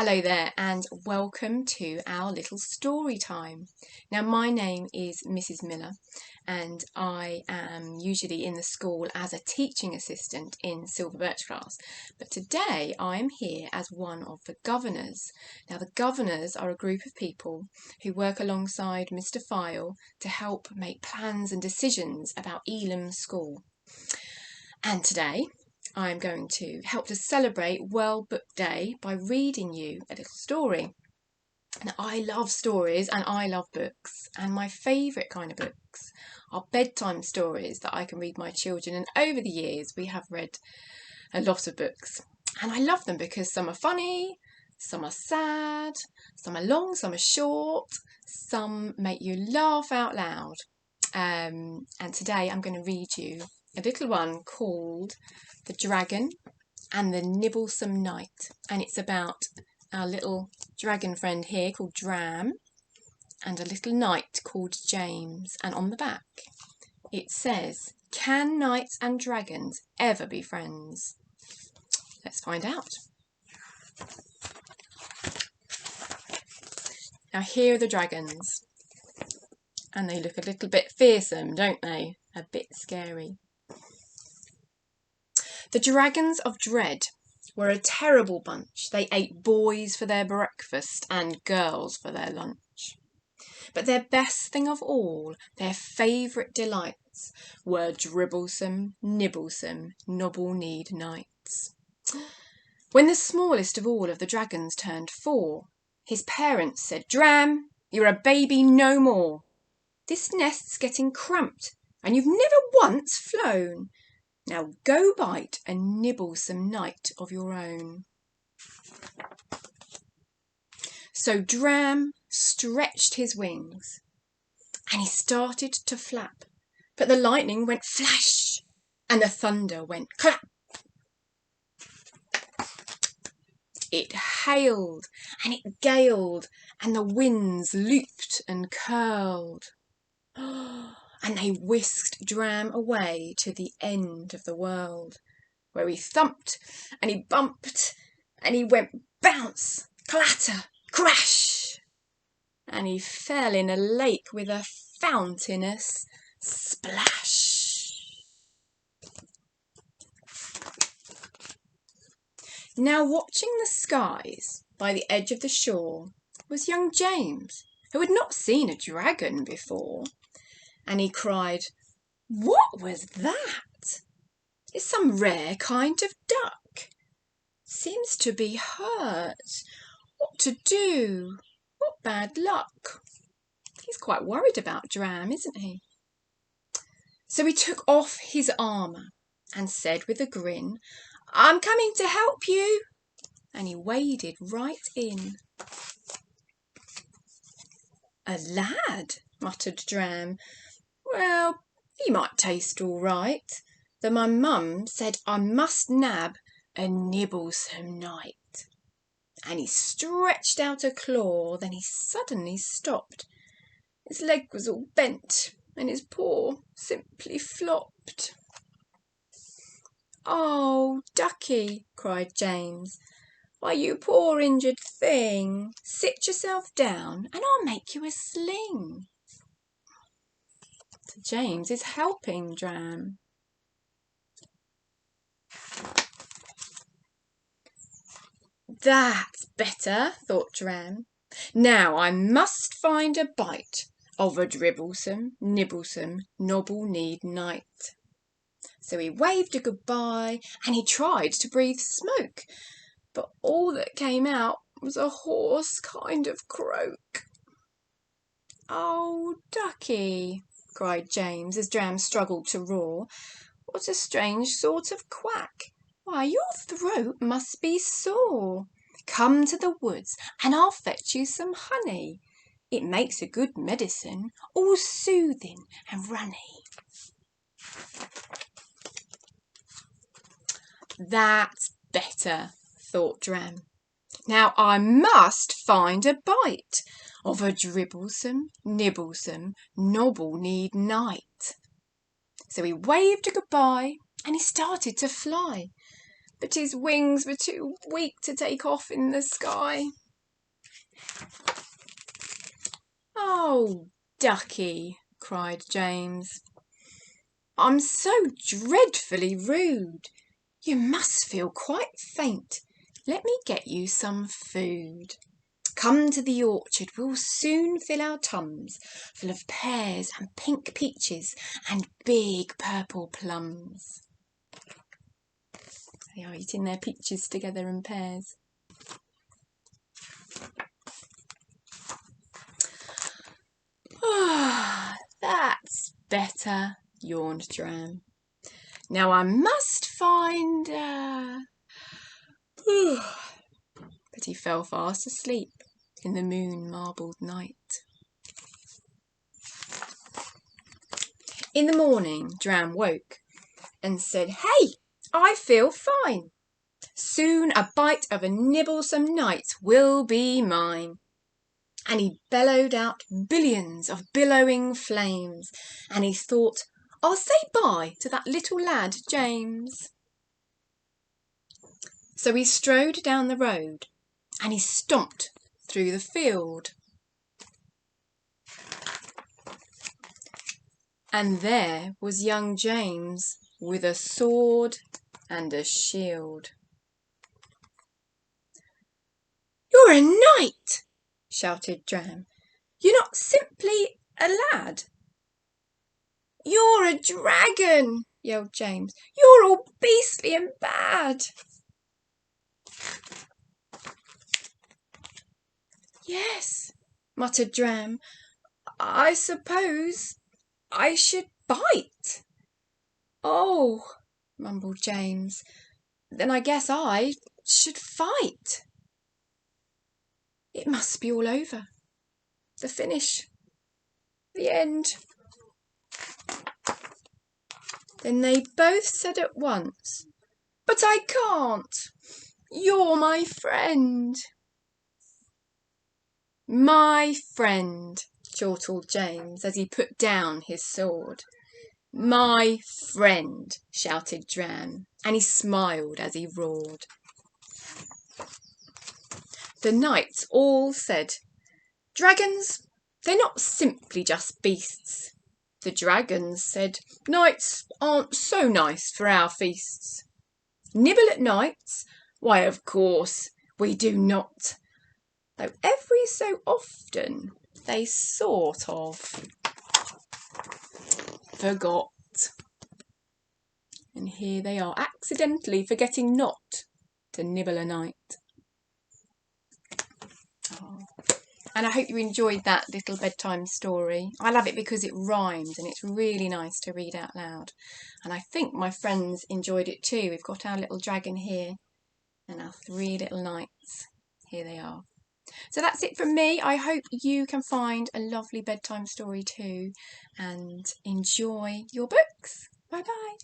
Hello there and welcome to our little story time. Now my name is Mrs. Miller and I am usually in the school as a teaching assistant in Silver Birch class, but today I am here as one of the governors. Now the governors are a group of people who work alongside Mr. File to help make plans and decisions about Elam School. And today I'm going to help to celebrate World Book Day by reading you a little story. Now, I love stories and I love books, and my favourite kind of books are bedtime stories that I can read my children, and over the years we have read a lot of books and I love them because some are funny, some are sad, some are long, some are short, some make you laugh out loud. And today I'm going to read you a little one called The Dragon and the Nibblesome Knight, and it's about our little dragon friend here called Dram and a little knight called James, and on the back it says, "Can knights and dragons ever be friends?" Let's find out. Now here are the dragons, and they look a little bit fearsome, don't they? A bit scary. The dragons of Dread were a terrible bunch. They ate boys for their breakfast and girls for their lunch. But their best thing of all, their favourite delights, were dribblesome, nibblesome, nobble-kneed knights. When the smallest of all of the dragons turned 4, his parents said, "Dram, you're a baby no more. This nest's getting cramped and you've never once flown. Now go bite a nibblesome knight of your own." So Dram stretched his wings and he started to flap, but the lightning went flash and the thunder went clap. It hailed and it galed and the winds looped and curled. And they whisked Dram away to the end of the world, where he thumped and he bumped and he went bounce, clatter, crash, and he fell in a lake with a fountainous splash. Now watching the skies by the edge of the shore was young James, who had not seen a dragon before. And he cried, "What was that? It's some rare kind of duck. Seems to be hurt. What to do? What bad luck?" He's quite worried about Dram, isn't he? So he took off his armour and said with a grin, "I'm coming to help you." And he waded right in. "A lad," muttered Dram. "Well, he might taste all right, though my mum said I must nab a nibblesome knight." And he stretched out a claw, then he suddenly stopped. His leg was all bent and his paw simply flopped. "Oh, ducky," cried James, "why, you poor injured thing, sit yourself down and I'll make you a sling." So James is helping Dram. "That's better," thought Dram. "Now I must find a bite of a dribblesome, nibblesome, nobble-kneed knight." So he waved a goodbye and he tried to breathe smoke, but all that came out was a hoarse kind of croak. "Oh, ducky," cried James as Dram struggled to roar, "what a strange sort of quack. Why, your throat must be sore. Come to the woods and I'll fetch you some honey. It makes a good medicine, all soothing and runny." "That's better," thought Dram. "Now I must find a bite of a dribblesome, nibblesome, nobble-kneed knight." So he waved a goodbye and he started to fly. but his wings were too weak to take off in the sky. "Oh, ducky," cried James, "I'm so dreadfully rude. You must feel quite faint. Let me get you some food. Come to the orchard, we'll soon fill our tums full of pears and pink peaches and big purple plums." They are eating their peaches together and pears. "Ah, that's better," yawned Dram. "Now I must find But he fell fast asleep in the moon-marbled night. In the morning, Dram woke and said, "Hey, I feel fine. Soon a bite of a nibblesome night will be mine." And he bellowed out billions of billowing flames, and he thought, "I'll say bye to that little lad, James." So he strode down the road, and he stomped through the field. And there was young James with a sword and a shield. "You're a knight!" shouted Dram. "You're not simply a lad." "You're a dragon!" yelled James. "You're all beastly and bad." "Yes," muttered Dram, "I suppose I should bite." "Oh," mumbled James, "then I guess I should fight. It must be all over. The finish. The end." Then they both said at once, "But I can't. You're my friend." "My friend," chortled James as he put down his sword. "My friend," shouted Dram, and he smiled as he roared. The knights all said, "Dragons, they're not simply just beasts." The dragons said, "Knights aren't so nice for our feasts." "Nibble at knights? Why, of course we do not, though every so often they sort of forgot." And here they are, accidentally forgetting not to nibble a knight. Oh. And I hope you enjoyed that little bedtime story. I love it because it rhymes and it's really nice to read out loud. And I think my friends enjoyed it too. We've got our little dragon here and our 3 little knights. Here they are. So that's it from me. I hope you can find a lovely bedtime story too and enjoy your books. Bye bye.